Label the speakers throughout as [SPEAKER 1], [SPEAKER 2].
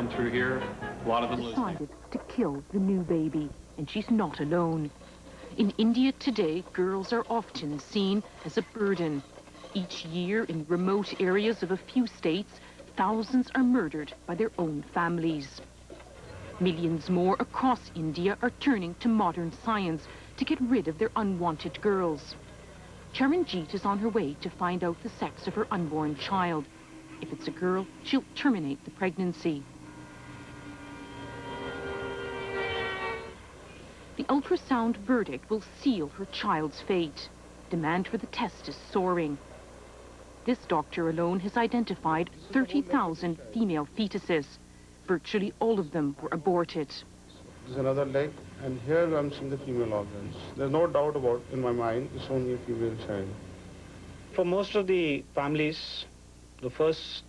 [SPEAKER 1] come through here, a lot of them
[SPEAKER 2] decided to kill the new baby, and she's not alone. In India today, girls are often seen as a burden. Each year, in remote areas of a few states, thousands are murdered by their own families. Millions more across India are turning to modern science to get rid of their unwanted girls. Charanjit is on her way to find out the sex of her unborn child. If it's a girl, she'll terminate the pregnancy. The ultrasound verdict will seal her child's fate. Demand for the test is soaring. This doctor alone has identified 30,000 female fetuses. Virtually all of them were aborted.
[SPEAKER 3] There's another leg, and here I'm seeing the female organs. There's no doubt about, in my mind, it's only a female child.
[SPEAKER 4] For most of the families, the first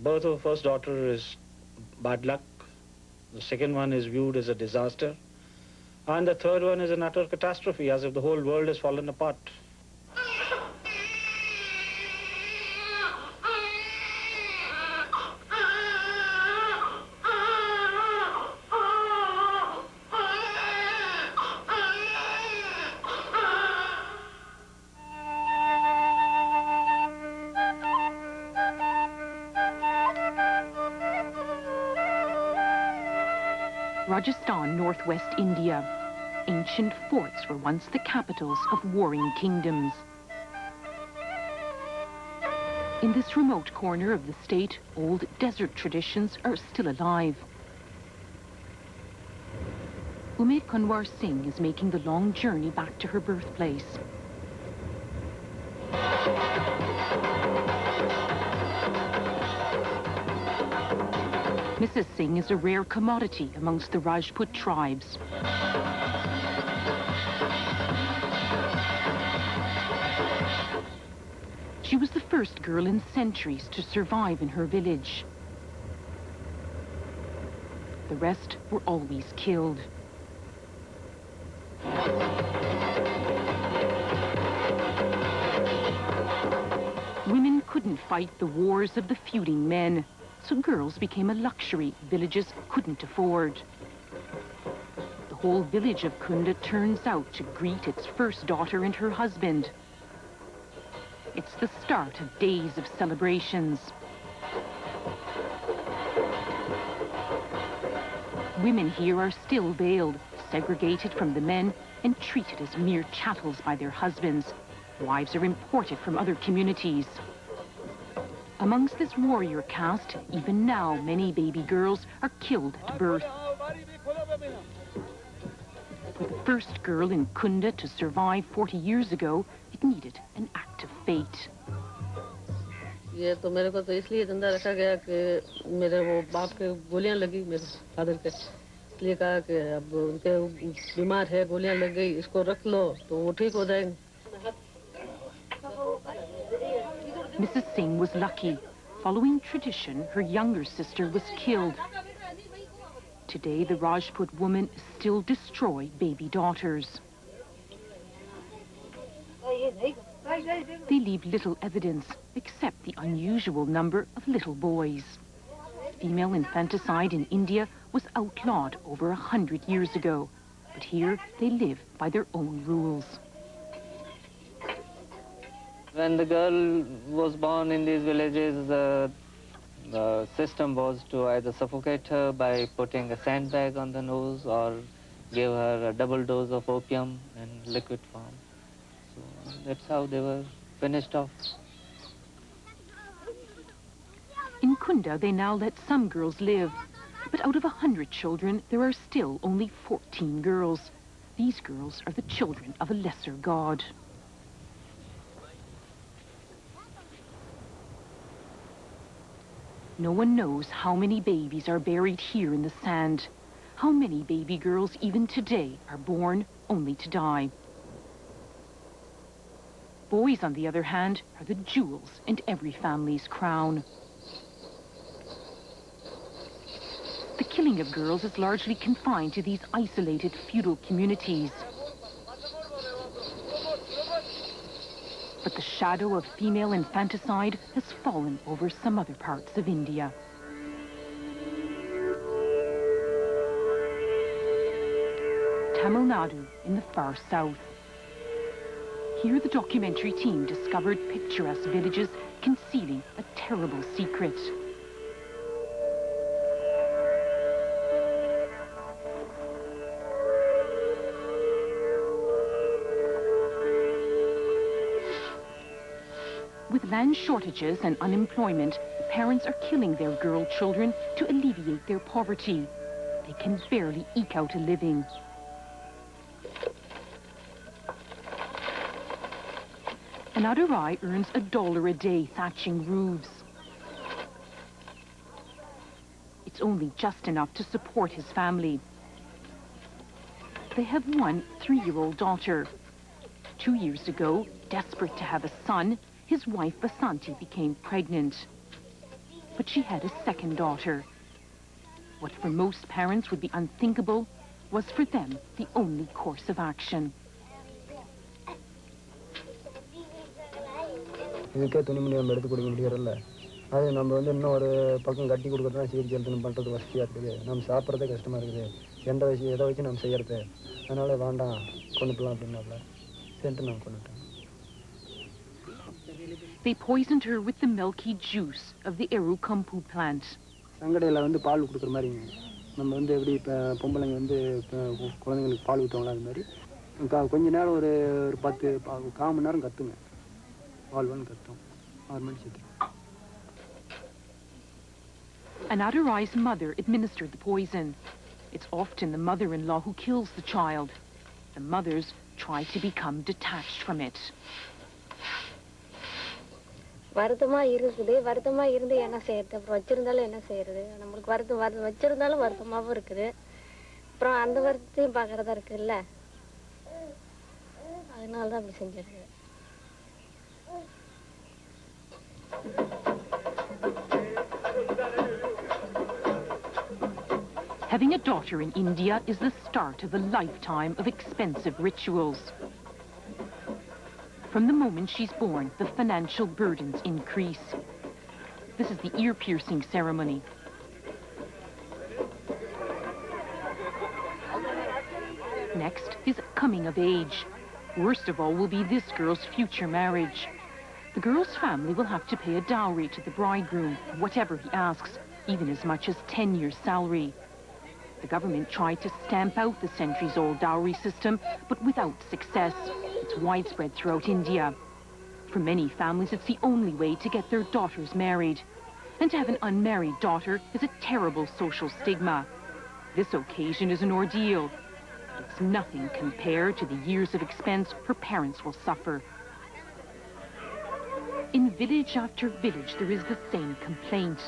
[SPEAKER 4] birth of a first daughter is bad luck. The second one is viewed as a disaster. And the third one is an utter catastrophe, as if the whole world has fallen apart.
[SPEAKER 2] Rajasthan, northwest India. Ancient forts were once the capitals of warring kingdoms. In this remote corner of the state, old desert traditions are still alive. Umair Kanwar Singh is making the long journey back to her birthplace. Mrs. Singh is a rare commodity amongst the Rajput tribes. She was the first girl in centuries to survive in her village. The rest were always killed. Women couldn't fight the wars of the feuding men, so girls became a luxury villages couldn't afford. The whole village of Kunda turns out to greet its first daughter and her husband. It's the start of days of celebrations. Women here are still veiled, segregated from the men, and treated as mere chattels by their husbands. Wives are imported from other communities. Amongst this warrior caste, even now, many baby girls are killed at birth. For the first girl in Kunda to survive 40 years ago, it needed an act of fate.
[SPEAKER 5] ये तो मेरे को तो इसलिए जिंदा रखा गया कि मेरे वो बाप के गोलियां लगी मेरे फादर के, इसलिए कहा कि अब उनके बीमार है, गोलियां लग गई, इसको रख लो तो वो ठीक हो जाएंगे.
[SPEAKER 2] Mrs. Singh was lucky. Following tradition, her younger sister was killed. Today, the Rajput women still destroy baby daughters. They leave little evidence, except the unusual number of little boys. Female infanticide in India was outlawed over 100 years ago, but here they live by their own rules.
[SPEAKER 6] When the girl was born in these villages, the system was to either suffocate her by putting a sandbag on the nose or give her a double dose of opium in liquid form. So that's how they were finished off.
[SPEAKER 2] In Kunda, they now let some girls live, but out of 100 children, there are still only 14 girls. These girls are the children of a lesser god. No one knows how many babies are buried here in the sand. How many baby girls even today are born only to die. Boys, on the other hand, are the jewels in every family's crown. The killing of girls is largely confined to these isolated feudal communities. But the shadow of female infanticide has fallen over some other parts of India. Tamil Nadu in the far south. Here the documentary team discovered picturesque villages concealing a terrible secret. With land shortages and unemployment, parents are killing their girl children to alleviate their poverty. They can barely eke out a living. An Adurai earns $1 a day thatching roofs. It's only just enough to support his family. They have one 3-year-old daughter. 2 years ago, desperate to have a son, his wife Vasanti became pregnant. But she had a second daughter. What for most parents would be unthinkable was for them the only course of action.
[SPEAKER 7] இதுக்கே துணிமணி நம்ம எடுத்து கொடுக்க முடியறதில்ல. அது நம்ம வந்து இன்னும் ஒரு பக்கம் கட்டி கொடுக்கறதுனா சிகிச்சை எடுத்து பண்ணுறது வசதியாக இருக்குது. நம்ம சாப்பிட்றதே கஷ்டமாக இருக்குது. எதை வச்சு நம்ம செய்யறது? அதனால வேண்டாம் கொண்டு போகலாம் அப்படின்னால சரின்ட்டு நான் கொண்டுட்டேன்.
[SPEAKER 2] They poisoned her with the milky juice of the Erukampu plant.
[SPEAKER 7] சங்கடையில் வந்து பால் கொடுக்குற மாதிரி நம்ம வந்து எப்படி இப்போ பொம்பளைங்க வந்து குழந்தைங்களுக்கு பால் ஊற்றுவாங்களா அது மாதிரி கொஞ்ச நேரம் ஒரு 1/4 மணி நேரம் கற்றுங்க. பால் கற்றும் 6 மணி சேர்த்து.
[SPEAKER 2] An Adurai's mother administered the poison. It's often the mother-in-law who kills the child. The mothers try to become detached from it.
[SPEAKER 8] வருத்தமா இருக்குது. வருத்தமா இருந்து என்ன செய்யறது? அப்புறம் வச்சிருந்தாலும் என்ன செய்யறது? நம்மளுக்கு வருத்தம் வச்சிருந்தாலும் வருத்தமாவும் இருக்குது. அப்புறம் அந்த வருத்தத்தையும் பார்க்கறதா இருக்குல்ல. அதனால தான் அப்படி செஞ்சிருக்கு.
[SPEAKER 2] Having a daughter in India is the start of a lifetime of expensive rituals. From the moment she's born, the financial burdens increase. This is the ear-piercing ceremony. Next is coming of age. Worst of all will be this girl's future marriage. The girl's family will have to pay a dowry to the bridegroom, whatever he asks, even as much as 10 years' salary. The government tried to stamp out the centuries-old dowry system, but without success. It's widespread throughout India. For many families, it's the only way to get their daughters married. And to have an unmarried daughter is a terrible social stigma. This occasion is an ordeal. It's nothing compared to the years of expense her parents will suffer. In village after village, there is the same complaint.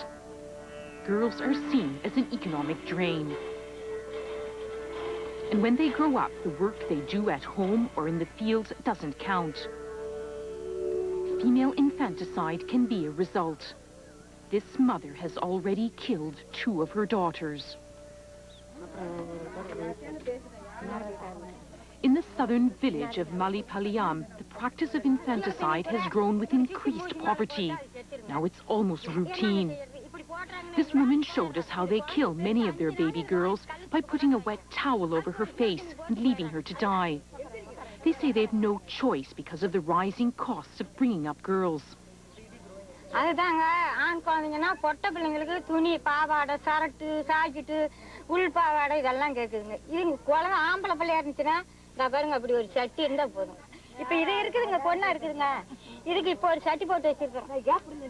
[SPEAKER 2] Girls are seen as an economic drain. And when they grow up, the work they do at home or in the fields doesn't count. Female infanticide can be a result. This mother has already killed 2 of her daughters. In the southern village of Malipalayam, the practice of infanticide has grown with increased poverty. Now it's almost routine. This woman showed us how they kill many of their baby girls by putting a wet towel over her face and leaving her to die. They say they have no choice because of the rising costs of bringing up girls.
[SPEAKER 9] அதுதாங்க ஆண் குழந்தைங்கன்னா பொட்டை பிள்ளைங்களுக்கு துணி பாவாடை shirt சாக்கிட்டு உள் பாவாடை இதெல்லாம் கேட்குதுங்க. இது குழந்தை ஆம்பளை பிள்ளையா இருந்துச்சுன்னா இந்த பாருங்க அப்படி ஒரு சட்டி இருந்தா போதும். இப்ப இது இருக்குதுங்க பொண்ணா இருக்குதுங்க. இதுக்கு இப்ப ஒரு சட்டி போட்டு வச்சிருக்கோம்.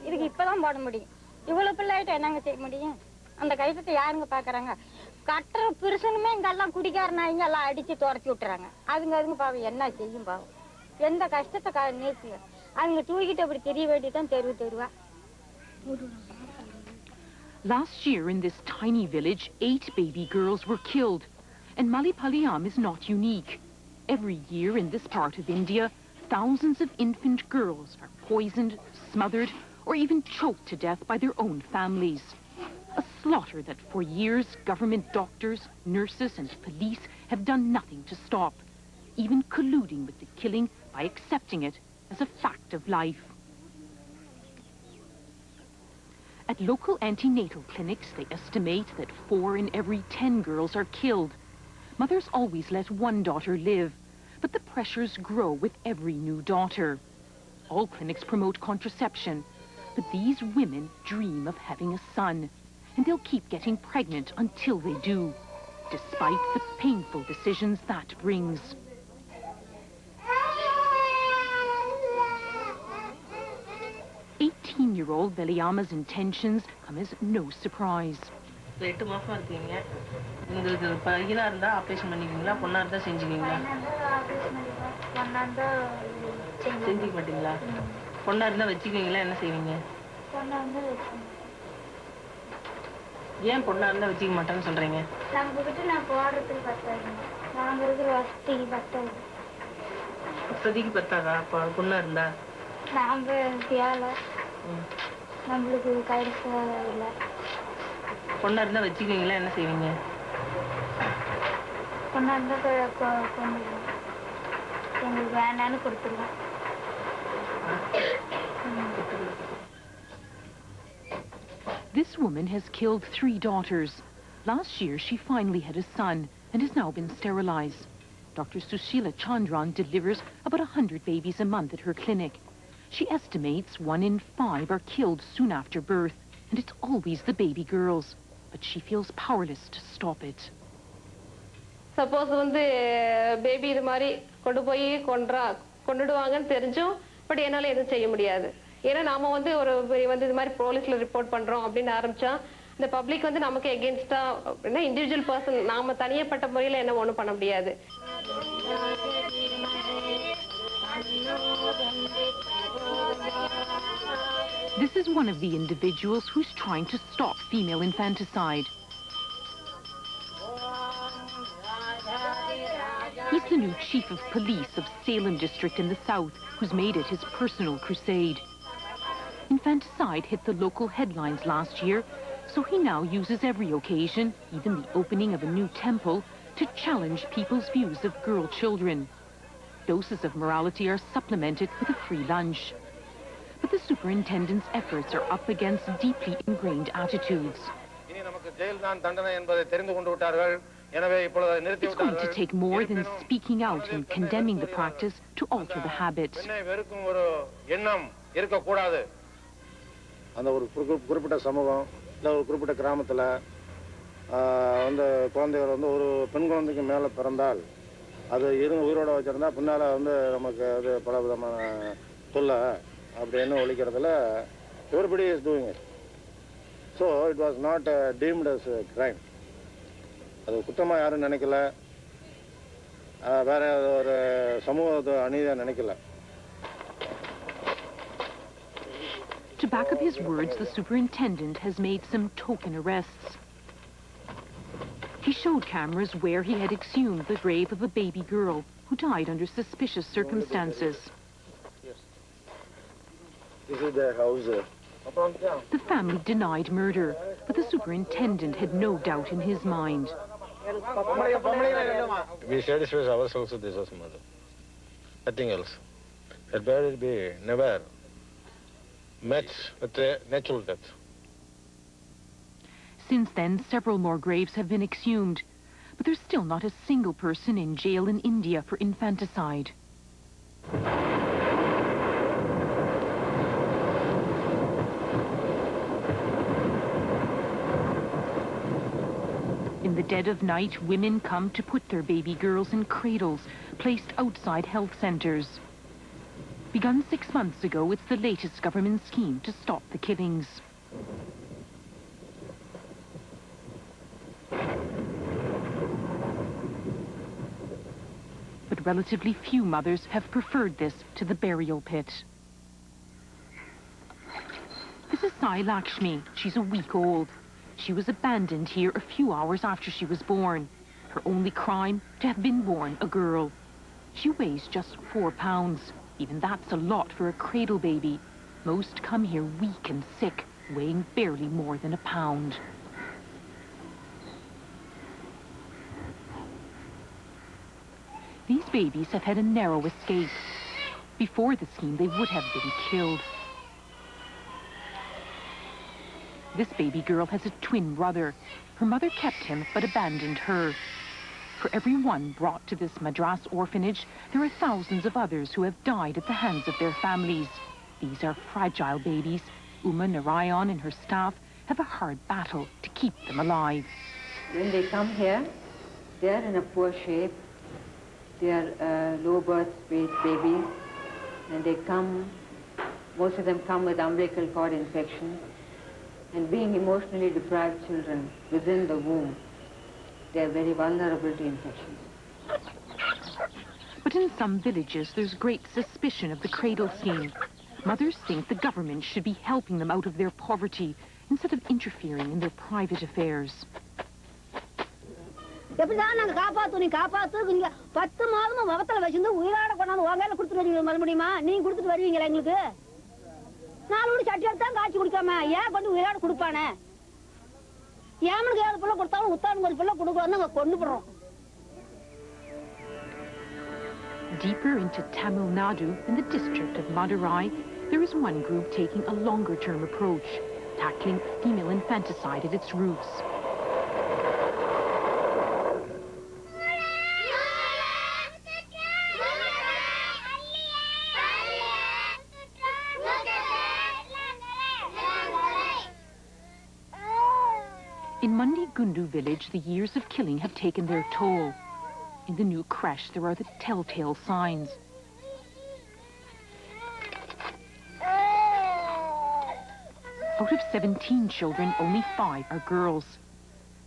[SPEAKER 9] இதுக்கு இப்பதான் போட முடியும். இவ்வளவு பிள்ளைகிட்ட என்னங்க செய்ய முடியும்? அந்த கைப்பத்தை யாருங்க பாக்குறாங்க? கட்டுற புருஷனுமே இங்கெல்லாம் குடிக்காரனாங்க எல்லாம் அடிச்சு துரத்தி விட்டுறாங்க. அதுங்க பாவம் என்ன செய்யும் பாவம்? எந்த கஷ்டத்தை நேர்த்துங்க அதுங்க தூக்கிட்டு அப்படி தெரிய வேண்டியதான் தெருவா.
[SPEAKER 2] Last year in this tiny village, 8 baby girls were killed. And Malipalayam is not unique. Every year in this part of India, thousands of infant girls are poisoned, smothered, or even choked to death by their own families. A slaughter that for years government doctors, nurses and police have done nothing to stop, even colluding with the killing by accepting it as a fact of life. At local antenatal clinics, they estimate that 4 in every 10 girls are killed. Mothers always let one daughter live, but the pressures grow with every new daughter. All clinics promote contraception, but these women dream of having a son, and they'll keep getting pregnant until they do, despite the painful decisions that brings. 18-year-old Veliama's intentions come as no surprise.
[SPEAKER 5] 8 மாசம் இருக்கீங்க. உங்களுக்கு பையனா இருந்தா operation பண்ணிக்குவீங்களா, பொண்ணா இருந்தா செஞ்சுக்குவீங்களா? செஞ்சுக்க மாட்டீங்களா? பொண்ணா இருந்தா வச்சுக்குவீங்களா, என்ன செய்வீங்க? ஏன் பொண்ணா இருந்தா வச்சுக்க மாட்டேன்னு சொல்றீங்க?
[SPEAKER 8] நம்மகிட்ட நான் போடுறதுக்கு பத்தாது, நாங்க இருக்கிற வசதிக்கு பத்தாது.
[SPEAKER 5] வசதிக்கு பத்தாதா? பொண்ணா இருந்தா
[SPEAKER 8] நாங்க வேலை நம்மளுக்கு கையில் இல்லை.
[SPEAKER 5] பொண்ணா இருந்தா வச்சுக்குவீங்களா, என்ன செய்வீங்க?
[SPEAKER 8] பொண்ணா இருந்தா கொண்டுடுவோம், எங்களுக்கு வேண்டான்னு கொடுத்துருவோம்.
[SPEAKER 2] This woman has killed 3 daughters. Last year, she finally had a son and has now been sterilized. Dr. Sushila Chandran delivers about 100 babies a month at her clinic. She estimates 1 in 5 are killed soon after birth, and it's always the baby girls. But she feels powerless to stop it.
[SPEAKER 10] Suppose baby இது மாதிரி கொண்டு போய் கொண்டுடுவாங்கன்னு தெரிஞ்சும் but என்னால எதுவும் செய்ய முடியாது. ஏன்னா நாம ஒரு இது மாதிரி போலீஸ்ல ரிப்போர்ட் பண்றோம் அப்படின்னு ஆரம்பிச்சா இந்த பப்ளிக் நமக்கு எகெயின்ஸ்டா இண்டிவிஜுவல் பர்சன் நாம தனியப்பட்ட முறையில என்ன ஒண்ணும் பண்ண முடியாது.
[SPEAKER 2] This is one of the individuals who's trying to stop female infanticide. He's the new chief of police of Salem district in the south, who's made it his personal crusade. Infanticide hit the local headlines last year, so he now uses every occasion, even the opening of a new temple, to challenge people's views of girl children. Doses of morality are supplemented with a free lunch. But the superintendent's efforts are up against deeply ingrained attitudes. It's going to take more than speaking out and condemning the practice to alter the habit.
[SPEAKER 11] அந்த ஒரு குறிப்பிட்ட சமூகம் இல்லை ஒரு குறிப்பிட்ட கிராமத்தில் குழந்தைகள் ஒரு பெண் குழந்தைக்கு மேலே பிறந்தால் அது உயிரோட வச்சிருந்தா பின்னால் நமக்கு அது பல விதமான தொல்லை அப்படின்னு ஒழிக்கிறதுல everybody is doing it. So it was not deemed as a crime. அது குற்றமாக யாரும் நினைக்கல, வேற ஒரு சமூகத்தை அநீதியாக நினைக்கல.
[SPEAKER 2] To back up his words, the superintendent has made some token arrests. He showed cameras where he had exhumed the grave of a baby girl who died under suspicious circumstances.
[SPEAKER 11] Yes. This is their house.
[SPEAKER 2] The family denied murder, but the superintendent had no doubt in his mind.
[SPEAKER 11] We satisfied ourselves with this as mother. Nothing else. Had better be never met with a natural death.
[SPEAKER 2] Since then, several more graves have been exhumed, but there's still not a single person in jail in India for infanticide. In the dead of night, women come to put their baby girls in cradles placed outside health centers. Begun 6 months ago, it's the latest government scheme to stop the killings. But relatively few mothers have preferred this to the burial pit. This is Sai Lakshmi. She's a week old. She was abandoned here a few hours after she was born. Her only crime, to have been born a girl. She weighs just 4 pounds. Even that's a lot for a cradle baby. Most come here weak and sick, weighing barely more than a pound. These babies have had a narrow escape. Before the scheme, they would have been killed. This baby girl has a twin brother. Her mother kept him, but abandoned her. For every one brought to this Madras orphanage, there are thousands of others who have died at the hands of their families. These are fragile babies. Uma Narayan and her staff have a hard battle to keep them alive.
[SPEAKER 12] When they come here, they are in a poor shape. They are low birth weight babies, and they come, most of them come with umbilical cord infection, and being emotionally deprived children within the womb, they are very vulnerable to infections.
[SPEAKER 2] But in some villages, there's great suspicion of the cradle scheme. Mothers think the government should be helping them out of their poverty instead of interfering in their private affairs.
[SPEAKER 13] எப்படிதான் நாங்க காப்பாத்து நீ காப்பாத்து 10 மாதமா முகத்துல வச்சிருந்து உயிராட கொண்டாந்து உங்கையில கொடுத்துட்டு வர முடியுமா? நீங்க கொடுத்துட்டு வருவீங்களா எங்களுக்கு? 4 ஊடி சட்டி எடுத்தான் காய்ச்சி குடிக்காம ஏன் கொண்டு உயிராட கொடுப்பானே? ஏமனுக்கு ஏதாவது பிள்ளை கொடுத்தாலும் உத்தானுக்கு ஒரு பிள்ளை கொடுக்கணும் நாங்க கொண்டு போறோம்.
[SPEAKER 2] Deeper into Tamil Nadu, in the district of Madurai, there is one group taking a longer-term approach, tackling female infanticide at its roots. In Mandi Gundu village, the years of killing have taken their toll. In the new creche, there are the telltale signs. Out of 17 children, only 5 are girls.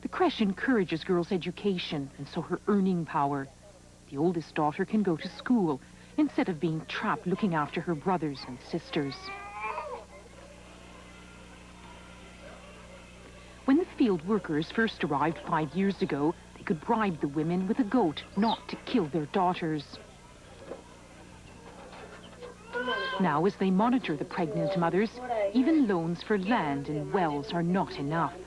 [SPEAKER 2] The creche encourages girls' education and so her earning power. The oldest daughter can go to school instead of being trapped looking after her brothers and sisters. When the field workers first arrived 5 years ago, they could bribe the women with a goat not to kill their daughters. Now, as they monitor the pregnant mothers, even loans for land and wells are not enough.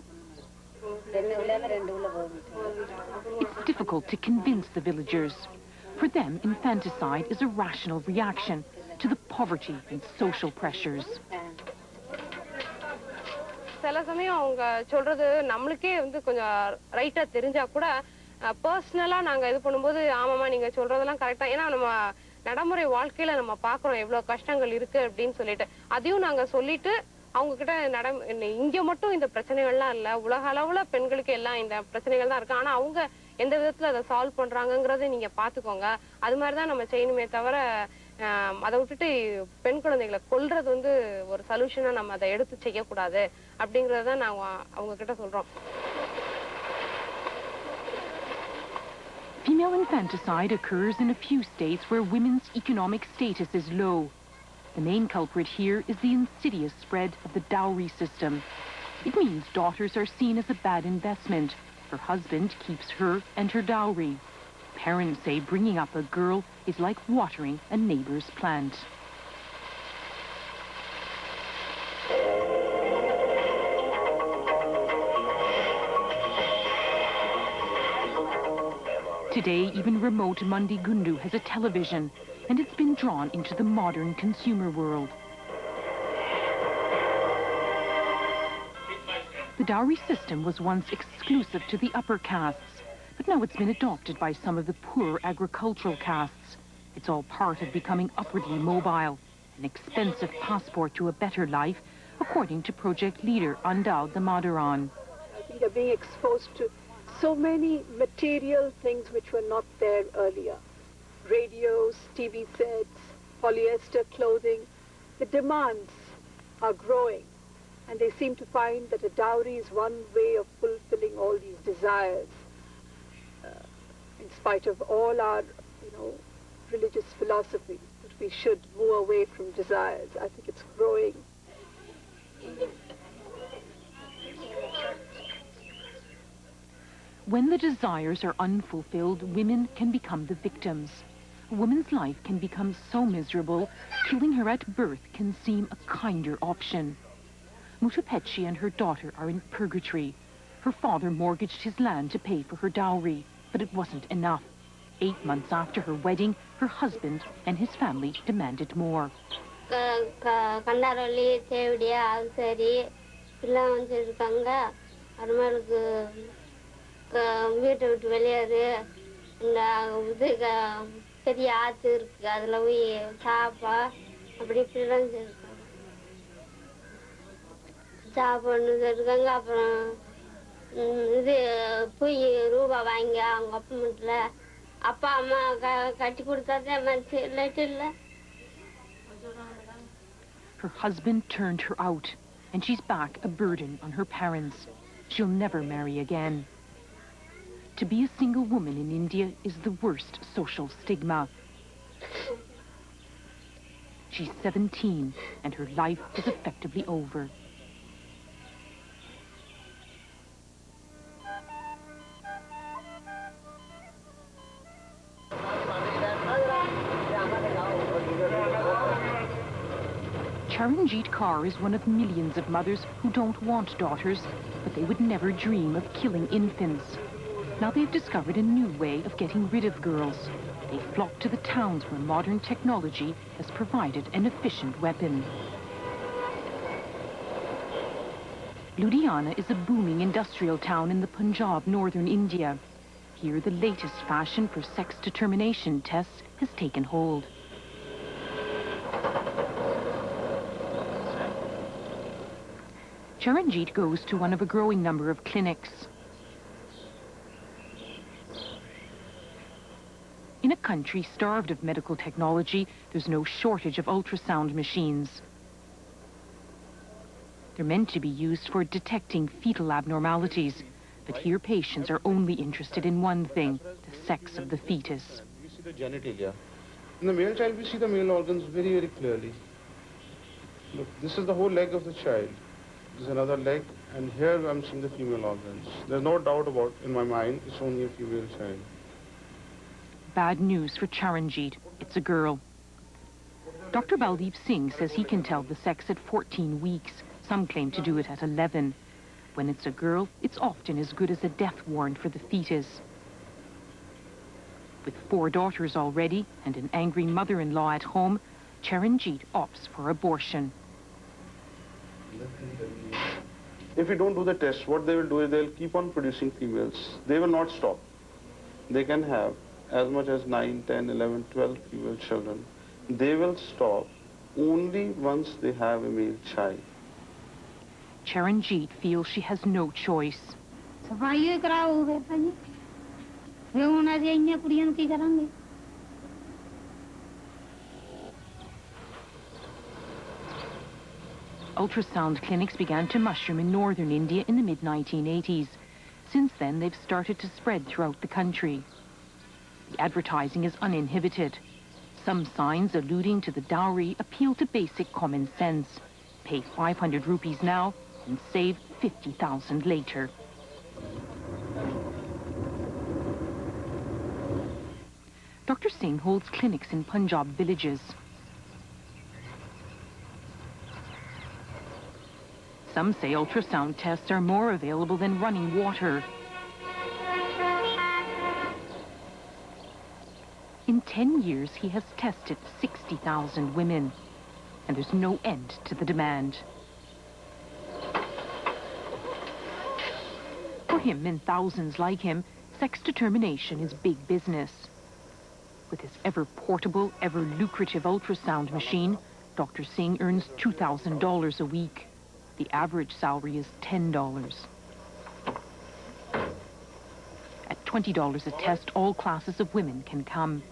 [SPEAKER 2] It's difficult to convince the villagers. For them, infanticide is a rational reaction to the poverty and social pressures.
[SPEAKER 10] சில சமயம் அவங்க சொல்றது நம்மளுக்கே வந்து கொஞ்சம் ரைட்டா தெரிஞ்சா கூட பர்சனலா நாங்க இது பண்ணும்போது ஆமாமா நீங்க சொல்றதெல்லாம் கரெக்டா, ஏன்னா நம்ம நடைமுறை வாழ்க்கையில நம்ம பாக்குறோம் எவ்வளவு கஷ்டங்கள் இருக்கு அப்படின்னு சொல்லிட்டு அதையும் நாங்க சொல்லிட்டு அவங்க கிட்ட இங்க மட்டும் இந்த பிரச்சனைகள்லாம் இல்ல, உலக அளவுல பெண்களுக்கு எல்லாம் இந்த பிரச்சனைகள் தான் இருக்கு, ஆனா அவங்க எந்த விதத்துல அதை சால்வ் பண்றாங்கங்கறதை நீங்க பாத்துக்கோங்க. அது மாதிரிதான் நம்ம செய்யணுமே தவிர அதை விட்டுட்டு பெண் குழந்தைகளை கொல்றது வந்து ஒரு சொல்யூஷனா நம்ம அதை எடுத்து செய்யக்கூடாது அப்படிங்கறத நாங்க அவங்க கிட்ட சொல்றோம்.
[SPEAKER 2] Female infanticide occurs in a few states where women's economic status is low. The main culprit here is the insidious spread of the dowry system. It means daughters are seen as a bad investment. Her husband keeps her and her dowry. Parents say bringing up a girl is like watering a neighbor's plant. Today, even remote Mandi Gundu has a television, and it's been drawn into the modern consumer world. The dowry system was once exclusive to the upper castes, but now it's been adopted by some of the poorer agricultural castes. It's all part of becoming upwardly mobile, an expensive passport to a better life, according to project leader Andal Damadaran.
[SPEAKER 14] I think they're being exposed to so many material things which were not there earlier. Radios, TV sets, polyester clothing. The demands are growing, and they seem to find that a dowry is one way of fulfilling all these desires. In spite of all our, religious philosophy, that we should move away from desires. I think it's growing.
[SPEAKER 2] When the desires are unfulfilled, women can become the victims. A woman's life can become so miserable, killing her at birth can seem a kinder option. Mutapetchi and her daughter are in purgatory. Her father mortgaged his land to pay for her dowry, but it wasn't enough. 8 months after her wedding, her husband and his family demanded more.
[SPEAKER 8] இந்த இது பெரிய ஆத்து இருக்கு, அதுல போய் சாப்பா அப்படி இப்படிலாம் இருக்காங்க. சாப்பாடுன்னு இருக்காங்க. அப்புறம் இது போய் ரூபா வாங்கி அவங்க அப்பா வீட்டுல அப்பா அம்மா கட்டி கொடுத்தாதான் மனசு இல்லாட்டி இல்லை.
[SPEAKER 2] Her husband turned her out, and she's back a burden on her parents. She'll never marry again. To be a single woman in India is the worst social stigma. She's 17, and her life is effectively over. Charanjit Kaur is one of millions of mothers who don't want daughters, but they would never dream of killing infants. Now they've discovered a new way of getting rid of girls. They flock to the towns where modern technology has provided an efficient weapon. Ludhiana is a booming industrial town in the Punjab, northern India. Here, the latest fashion for sex determination tests has taken hold. Charanjit goes to one of a growing number of clinics. In a country starved of medical technology, there's no shortage of ultrasound machines. They're meant to be used for detecting fetal abnormalities, but here patients are only interested in one thing, the sex of the fetus.
[SPEAKER 3] We see the genitalia. In the male child, we see the male organs very, very clearly. Look, this is the whole leg of the child. This is another leg, and here I'm seeing the female organs. There's no doubt about, in my mind, it's only a female child.
[SPEAKER 2] Bad news for Charanjit. It's a girl. Dr. Baldeep Singh says he can tell the sex at 14 weeks. Some claim to do it at 11. When it's a girl, it's often as good as a death warrant for the fetus. With 4 daughters already and an angry mother-in-law at home, Charanjit opts for abortion.
[SPEAKER 3] If we don't do the test, what they will do is they'll keep on producing females. They will not stop. They can have as much as 9, 10, 11, 12 female children. They will stop only once they have a male child.
[SPEAKER 2] Charanjit feels she has no choice. Ultrasound clinics began to mushroom in northern India in the mid-1980s. Since then, they've started to spread throughout the country. The advertising is uninhibited. Some signs alluding to the dowry appeal to basic common sense. Pay 500 rupees now and save 50,000 later. Dr. Singh holds clinics in Punjab villages. Some say ultrasound tests are more available than running water. In 10 years, he has tested 60,000 women, and there's no end to the demand. For him and thousands like him, sex determination is big business. With his ever-portable, ever-lucrative ultrasound machine, Dr. Singh earns $2,000 a week. The average salary is $10. At $20 a test, all classes of women can come.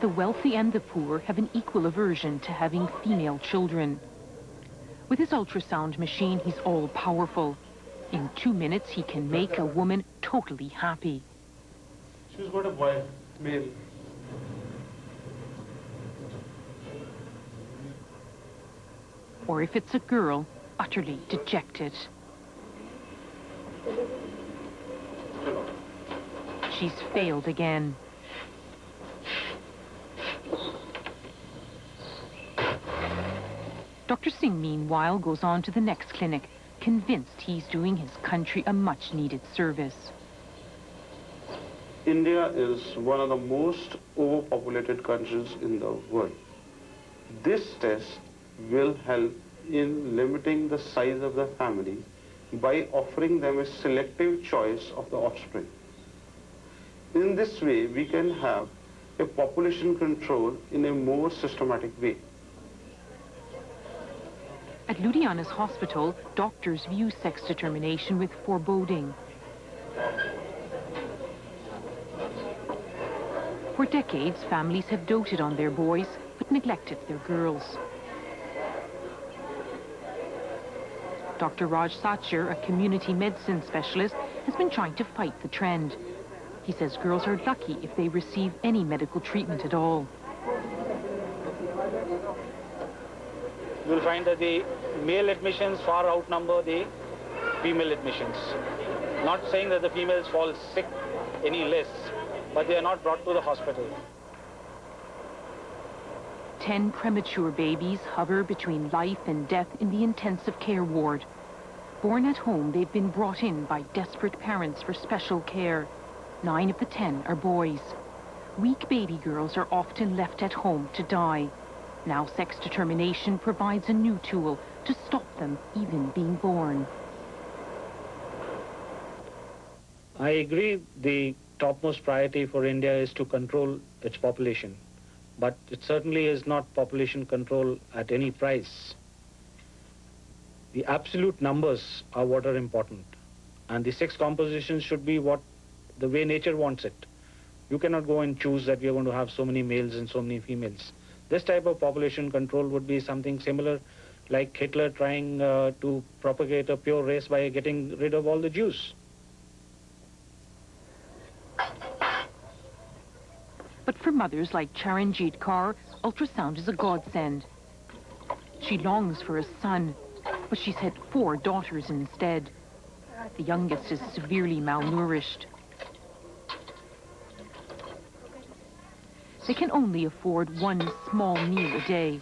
[SPEAKER 2] The wealthy and the poor have an equal aversion to having female children. With his ultrasound machine, he's all-powerful. In 2 minutes, he can make a woman totally happy.
[SPEAKER 3] She's got a boy, male.
[SPEAKER 2] Or if it's a girl, utterly dejected. She's failed again. Dr. Singh, meanwhile, goes on to the next clinic, convinced he's doing his country a much-needed service.
[SPEAKER 3] India is one of the most overpopulated countries in the world. This test will help in limiting the size of the family by offering them a selective choice of the offspring. In this way, we can have a population control in a more systematic way.
[SPEAKER 2] At Ludhiana's hospital, doctors view sex determination with foreboding. For decades, families have doted on their boys, but neglected their girls. Dr. Raj Sachar, a community medicine specialist, has been trying to fight the trend. He says girls are lucky if they receive any medical treatment at all.
[SPEAKER 4] You will find that the male admissions far outnumber the female admissions. Not saying that the females fall sick any less, but they are not brought to the hospital.
[SPEAKER 2] 10 premature babies hover between life and death in the intensive care ward. Born at home, they've been brought in by desperate parents for special care. 9 of the 10 are boys. Weak baby girls are often left at home to die. Now sex determination provides a new tool to stop them even being born.
[SPEAKER 4] I agree the topmost priority for India is to control its population. But it certainly is not population control at any price. The absolute numbers are what are important. And the sex composition should be the way nature wants it. You cannot go and choose that we are going to have so many males and so many females. This type of population control would be something similar like Hitler trying to propagate a pure race by getting rid of all the Jews.
[SPEAKER 2] But for mothers like Charanjit Kaur, ultrasound is a godsend. She longs for a son, but she's had 4 daughters instead. The youngest is severely malnourished. They can only afford 1 small meal a day.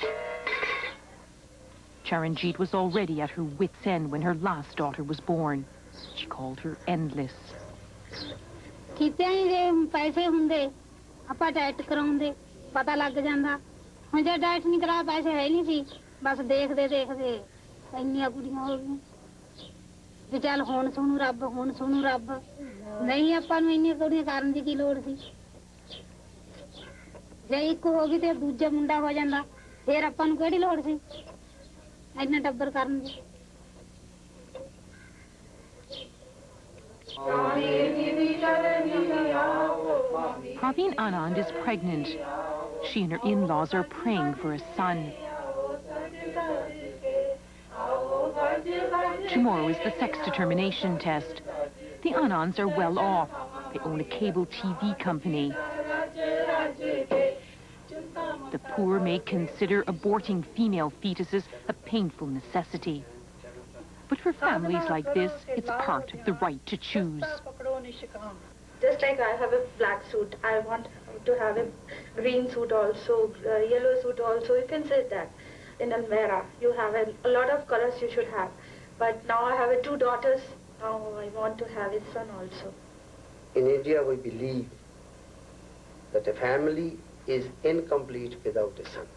[SPEAKER 2] Charanjit was already at her wit's end when her last daughter was born. She called her endless.
[SPEAKER 9] ਆਪਾਂ diet ਕਰਾਉਂਦੇ ਪਤਾ ਲੱਗ ਜਾਂਦਾ ਹੁਣ ਜੇ diet ਨਹੀਂ ਕਰਾ ਪੈਸੇ ਹੈ ਨਹੀਂ ਸੀ ਬਸ ਦੇਖਦੇ ਦੇਖਦੇ ਇੰਨੀਆਂ ਕੁੜੀਆਂ ਹੋ ਗਈਆਂ ਵੀ ਚੱਲ ਹੁਣ ਸੁਣੂ ਰੱਬ ਨਹੀਂ ਆਪਾਂ ਨੂੰ ਇੰਨੀਆਂ ਕੁੜੀਆਂ ਕਰਨ ਦੀ ਕੀ ਲੋੜ ਸੀ ਜੇ ਇੱਕ ਹੋ ਗਈ ਤੇ ਦੂਜਾ ਮੁੰਡਾ ਹੋ ਜਾਂਦਾ ਫਿਰ ਆਪਾਂ ਨੂੰ ਕਿਹੜੀ ਲੋੜ ਸੀ ਇੰਨਾ ਟੱਬਰ ਕਰਨ ਦੀ
[SPEAKER 2] Praveen Anand is pregnant. She and her in-laws are praying for a son. Tomorrow is the sex determination test. The Anands are well off. They own a cable TV company. The poor may consider aborting female fetuses a painful necessity. But for families like this, it's part of the right to choose.
[SPEAKER 15] Just like I have a black suit, I want to have a green suit also, yellow suit also. You can say that in Almera. You have a lot of colors you should have. But now I have 2 daughters. Now I want to have a son also.
[SPEAKER 16] In India, we believe that a family is incomplete without a son.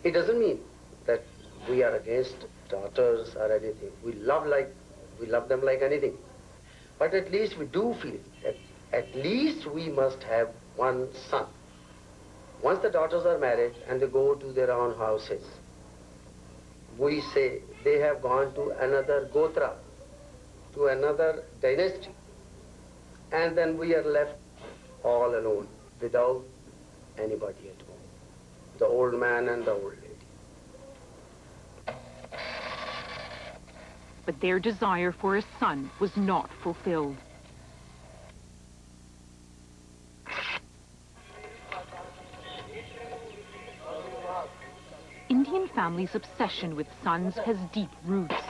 [SPEAKER 16] It doesn't mean that we are against daughters or anything. We love them like anything. But at least we do feel that at least we must have 1 son. Once the daughters are married and they go to their own houses, we say they have gone to another gotra, to another dynasty. And then we are left all alone without anybody at home. The old man and the old lady.
[SPEAKER 2] But their desire for a son was not fulfilled. Indian families' obsession with sons has deep roots.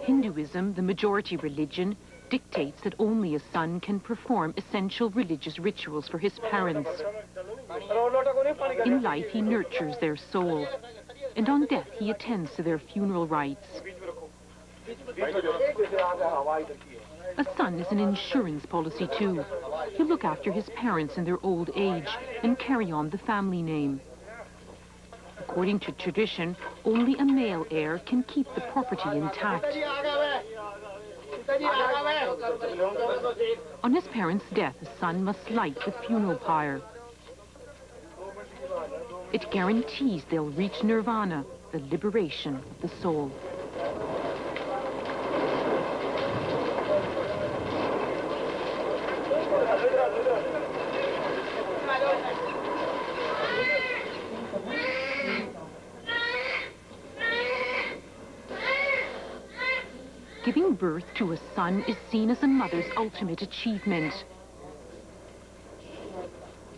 [SPEAKER 2] Hinduism, the majority religion, dictates that only a son can perform essential religious rituals for his parents. In life, he nurtures their soul, and on death, he attends to their funeral rites. A son is an insurance policy too. He'll look after his parents in their old age and carry on the family name. According to tradition, only a male heir can keep the property intact. On his parents' death, the son must light the funeral pyre. It guarantees they'll reach nirvana, the liberation of the soul. Giving birth to a son is seen as a mother's ultimate achievement.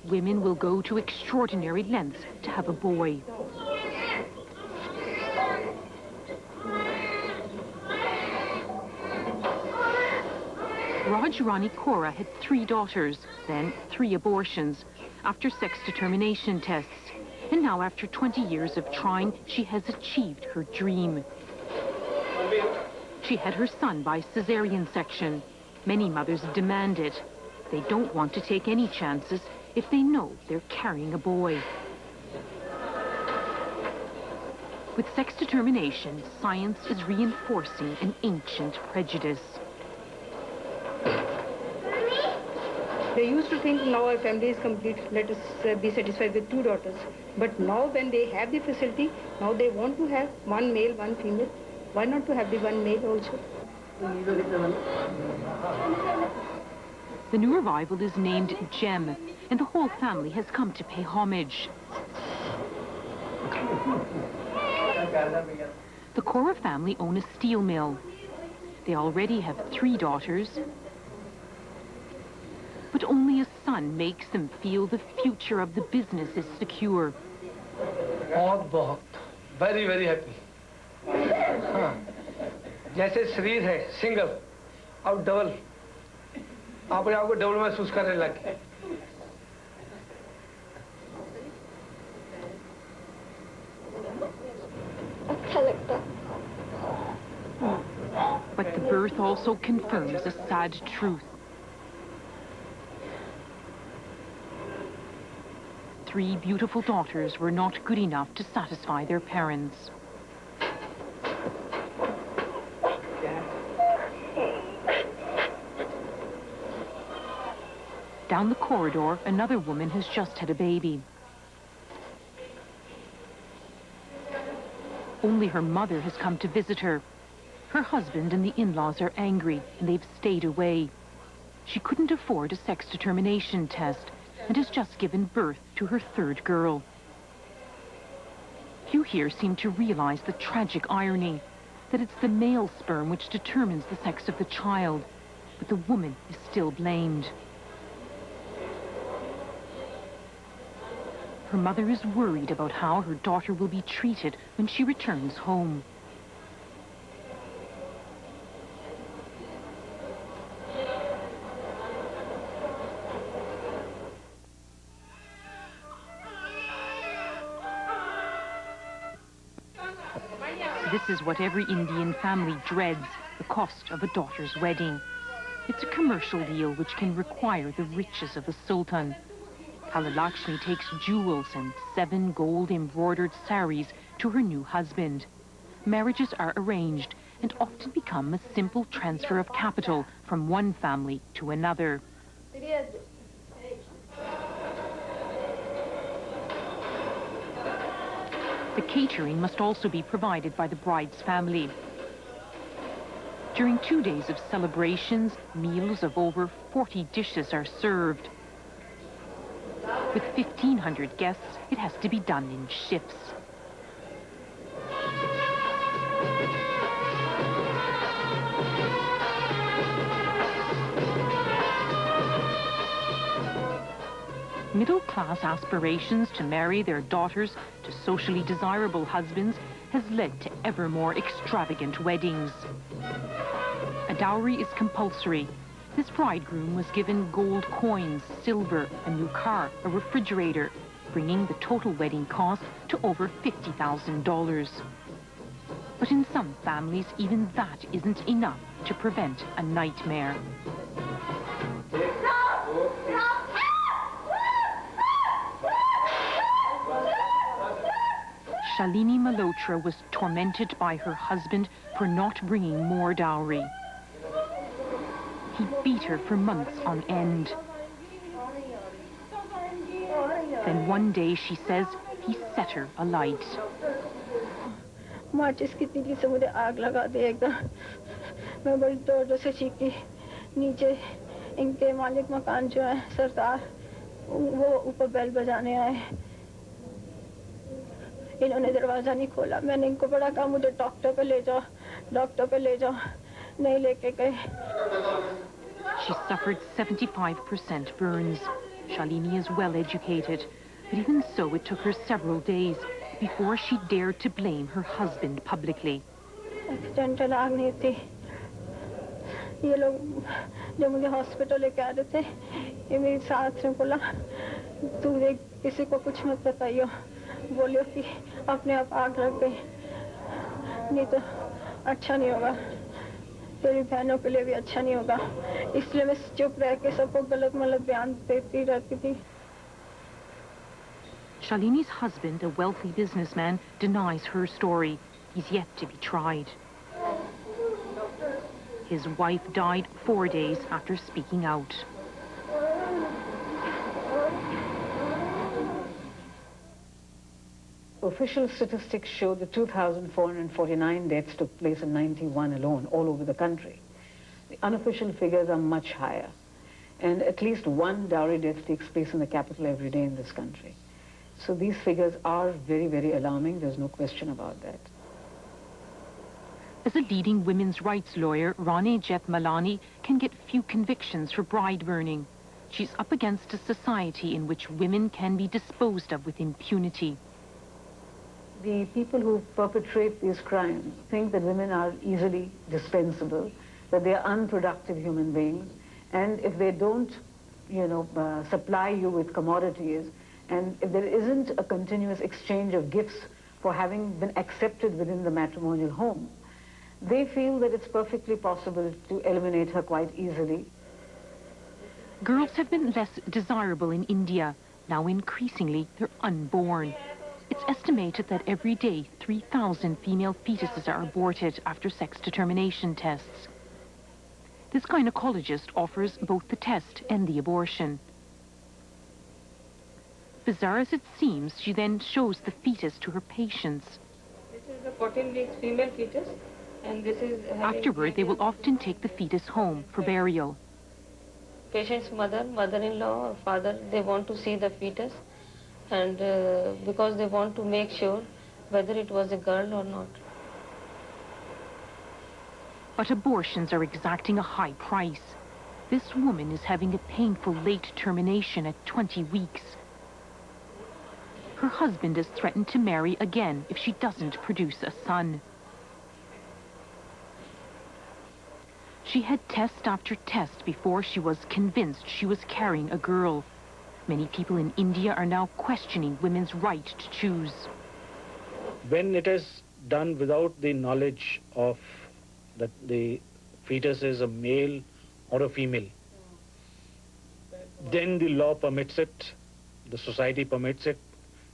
[SPEAKER 2] Women will go to extraordinary lengths to have a boy. Rani Kaura had 3 daughters, then 3 abortions, after sex determination tests. And now, after 20 years of trying, she has achieved her dream. She had her son by cesarean section. Many mothers demand it. They don't want to take any chances if they know they're carrying a boy. With sex determination, science is reinforcing an ancient prejudice.
[SPEAKER 17] They used to think now our family is complete, let us be satisfied with 2 daughters. But now when they have the facility, now they want to have 1 male, 1 female. Why not to have the 1 male also?
[SPEAKER 2] The new arrival is named Gem, and the whole family has come to pay homage. The Kaura family own a steel mill. They already have 3 daughters, but only a son makes them feel the future of the business is secure.
[SPEAKER 18] Very, very happy. जैसे शरीर है single अब double अपने आप को double महसूस करने लगे
[SPEAKER 2] But the birth also confirms a sad truth. 3 beautiful daughters were not good enough to satisfy their parents. Down the corridor, another woman has just had a baby. Only her mother has come to visit her. Her husband and the in-laws are angry, and they've stayed away. She couldn't afford a sex determination test and has just given birth to her 3rd girl. Few here seem to realize the tragic irony that it's the male sperm which determines the sex of the child, but the woman is still blamed. Her mother is worried about how her daughter will be treated when she returns home. This is what every Indian family dreads, the cost of a daughter's wedding. It's a commercial deal which can require the riches of the Sultan. Kalalakshmi takes jewels and 7 gold-embroidered saris to her new husband. Marriages are arranged and often become a simple transfer of capital from one family to another. The catering must also be provided by the bride's family. During 2 days of celebrations, meals of over 40 dishes are served. With 1,500 guests, it has to be done in shifts. Middle-class aspirations to marry their daughters to socially desirable husbands has led to ever more extravagant weddings. A dowry is compulsory. This bridegroom was given gold coins, silver, a new car, a refrigerator, bringing the total wedding cost to over $50,000. But in some families, even that isn't enough to prevent a nightmare. Shalini Malhotra was tormented by her husband for not bringing more dowry. He beat her for months on end. Then one day, she says, he set her alight.
[SPEAKER 19] माचिस की तीली से मुझे आग लगा दी एकदम। मैं बड़ी जोर से चीखी। नीचे इनके मालिक मकान जो है सरदार, वो ऊपर बेल बजाने आए। इन्होंने दरवाजा नहीं खोला। मैंने इनको बड़ा कहा मुझे डॉक्टर पे ले जाओ, डॉक्टर पे ले जाओ। नहीं लेके गए।
[SPEAKER 2] She suffered 75% burns. Shalini is well educated, but even so it took her several days before she dared to blame her husband publicly.
[SPEAKER 19] Accidental आग नहीं थी। ये लोग जब मुझे हॉस्पिटल लेके आ रहे थे, ये मेरी सास ने बोला तू किसी को कुछ मत बताइयो, बोलियो कि अपने आप आग लग गई, नहीं तो अच्छा नहीं होगा, तेरी बहनों के लिए भी अच्छा नहीं होगा। इसलिए मैं चुप रह के सबको गलत मलत बयान देती रहती थी।
[SPEAKER 2] Shalini's husband, a wealthy businessman, denies her story. He's yet to be tried. His wife died 4 days after speaking out.
[SPEAKER 20] Official statistics show that 2,449 deaths took place in 91 alone, all over the country. The unofficial figures are much higher. And at least one dowry death takes place in the capital every day in this country. So these figures are very, very alarming. There's no question about that.
[SPEAKER 2] As a leading women's rights lawyer, Rani Jethmalani can get few convictions for bride burning. She's up against a society in which women can be disposed of with impunity.
[SPEAKER 20] The people who perpetrate these crimes think that women are easily dispensable, that they are unproductive human beings, and if they don't, supply you with commodities, and if there isn't a continuous exchange of gifts for having been accepted within the matrimonial home, they feel that it's perfectly possible to eliminate her quite easily.
[SPEAKER 2] Girls have been less desirable in India. Now increasingly, they're unborn. It's estimated that every day 3,000 female fetuses are aborted after sex determination tests. This gynecologist offers both the test and the abortion. Bizarre as it seems, she then shows the fetus to her patients.
[SPEAKER 17] This is a 14 weeks female fetus, and this is...
[SPEAKER 2] Afterward, they will often take the fetus home for burial.
[SPEAKER 10] Patient's mother, mother-in-law or father, they want to see the fetus, and because they want to make sure whether it was a girl or not.
[SPEAKER 2] But abortions are exacting a high price. This woman is having a painful late termination at 20 weeks. Her husband has threatened to marry again if she doesn't produce a son. She had test after test before she was convinced she was carrying a girl. Many people in India are now questioning women's right to choose.
[SPEAKER 4] When it is done without the knowledge of that the fetus is a male or a female, then the law permits it, the society permits it,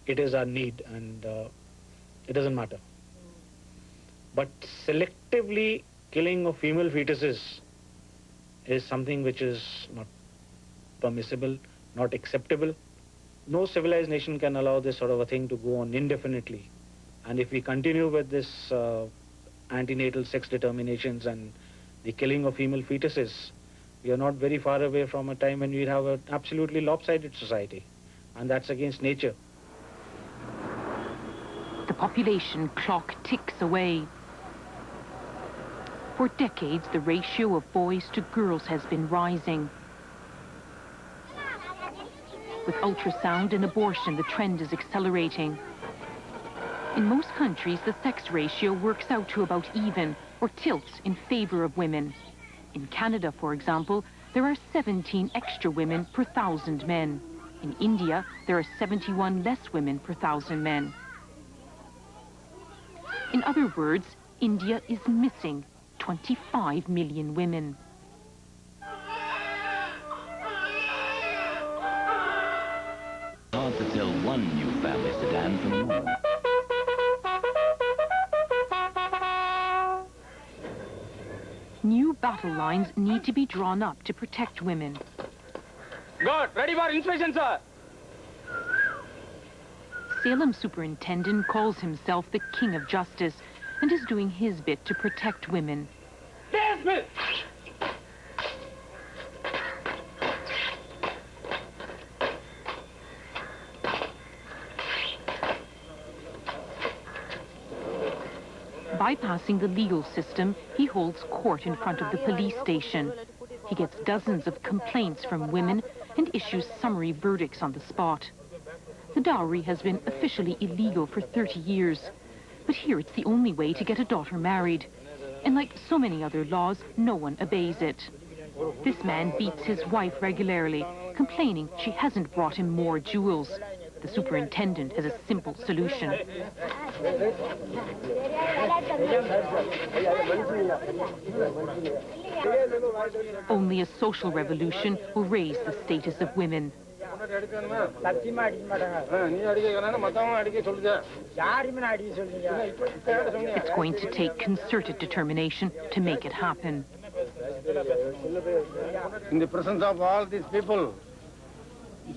[SPEAKER 4] it is our need, and it doesn't matter. But selectively killing of female fetuses is something which is not permissible, not acceptable. No civilized nation can allow this sort of a thing to go on indefinitely. And if we continue with this antenatal sex determinations and the killing of female fetuses, we are not very far away from a time when we have an absolutely lopsided society. And that's against nature.
[SPEAKER 2] The population clock ticks away. For decades, the ratio of boys to girls has been rising. With ultrasound and abortion, the trend is accelerating. In most countries, the sex ratio works out to about even or tilts in favor of women. In Canada, for example, there are 17 extra women per 1,000 men. In India, there are 71 less women per 1,000 men. In other words, India is missing 25 million women.
[SPEAKER 21] Hard to tell one new family sedan from another.
[SPEAKER 2] battle lines need to be drawn up to protect women.
[SPEAKER 1] Good. Ready for inspection, sir.
[SPEAKER 2] Salem Superintendent calls himself the King of Justice and is doing his bit to protect women.
[SPEAKER 1] Dismiss.
[SPEAKER 2] Bypassing the legal system, he holds court in front of the police station. He gets dozens of complaints from women and issues summary verdicts on the spot. The dowry has been officially illegal for 30 years, but here it's the only way to get a daughter married. And like so many other laws, no one obeys it. This man beats his wife regularly, complaining she hasn't brought him more jewels. The superintendent has a simple solution. Only a social revolution will raise the status of women. It's going to take concerted determination to make it happen.
[SPEAKER 11] In the presence of all these people,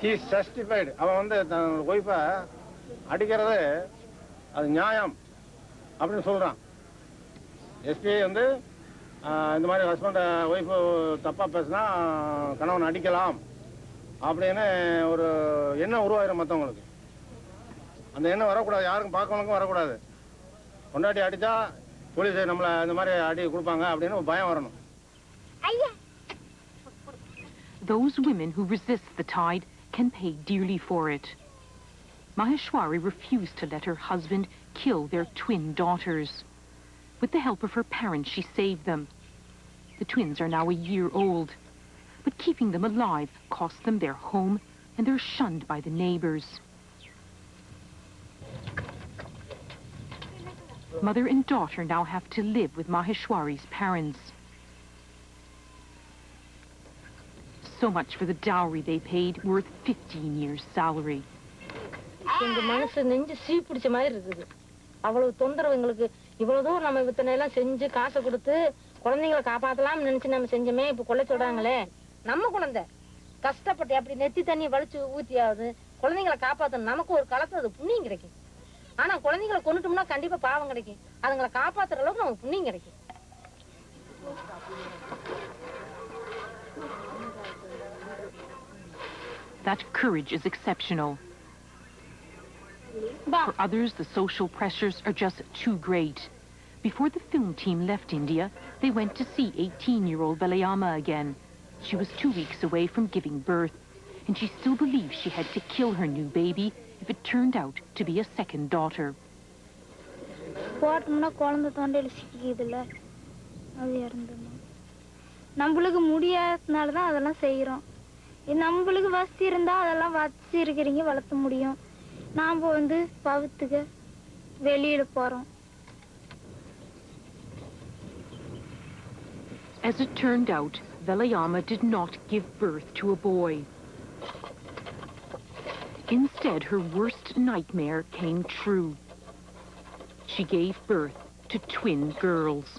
[SPEAKER 11] he is justified. அவன் வந்து தன் wifi அடிக்கிறது அது நியாயம் அப்படின்னு சொல்றான். SP வந்து இந்த மாதிரி ஹஸ்பண்ட் ஒய்ஃபு தப்பா பேசினா கணவன் அடிக்கலாம் அப்படின்னு ஒரு எண்ணம் உருவாயிரும் மற்றவங்களுக்கு. அந்த எண்ணம் வரக்கூடாது, யாருக்கும் பார்க்கவனுக்கும் வரக்கூடாது. கொண்டாட்டி அடித்தா போலீஸ் நம்மளை இந்த மாதிரி அடி கொடுப்பாங்க அப்படின்னு பயம் வரணும்.
[SPEAKER 2] Those women who resist the tide can pay dearly for it. Maheshwari refused to let her husband kill their twin daughters. With the help of her parents, she saved them. The twins are now a year old, but keeping them alive cost them their home, and they're shunned by the neighbors. Mother and daughter now have to live with Maheshwari's parents. So much for the dowry they paid, worth 15 years' salary.
[SPEAKER 9] எங்க மனசு நெஞ்சு சீ பிடிச்ச மாதிரி இருக்குது. அவ்வளவு தொந்தரவு எங்களுக்கு. இவ்வளவு தூரம் நம்ம இத்தனை எல்லாம் செஞ்சு காசை கொடுத்து குழந்தைங்களை காப்பாத்தலாம்னு நினைச்சு நம்ம செஞ்சோமே, இப்ப கொல்ல சொல்றாங்களே. நம்ம குழந்தை கஷ்டப்பட்டு அப்படி நெத்தி தண்ணி வலிச்சு ஊத்தியாவது குழந்தைங்களை காப்பாத்தணும். நமக்கு ஒரு காலத்துல அது புண்ணியம் கிடைக்கும். ஆனா குழந்தைங்களை கொண்டுட்டோம்னா கண்டிப்பா பாவம் கிடைக்கும். அதுங்களை காப்பாத்துற அளவுக்கு நமக்கு புண்ணியம் கிடைக்கும்.
[SPEAKER 2] That courage is exceptional. For others, the social pressures are just too great. Before the film team left India, they went to see 18-year-old Valayama again. She was 2 weeks away from giving birth, and she still believed she had to kill her new baby if it turned out to be a second daughter.
[SPEAKER 21] நம்மளுக்கு முடியாதனால தான் அதெல்லாம் செய்யறோம். நம்மளுக்கு வசதி இருந்தா அதெல்லாம் வச்சு இருக்கிறீங்க வளர்த்த முடியும். நாம வந்து பவுத்துக்க வெளியில போறோம்.
[SPEAKER 2] As it turned out, Valayama did not give birth to a boy. Instead, her worst nightmare came true. She gave birth to twin girls.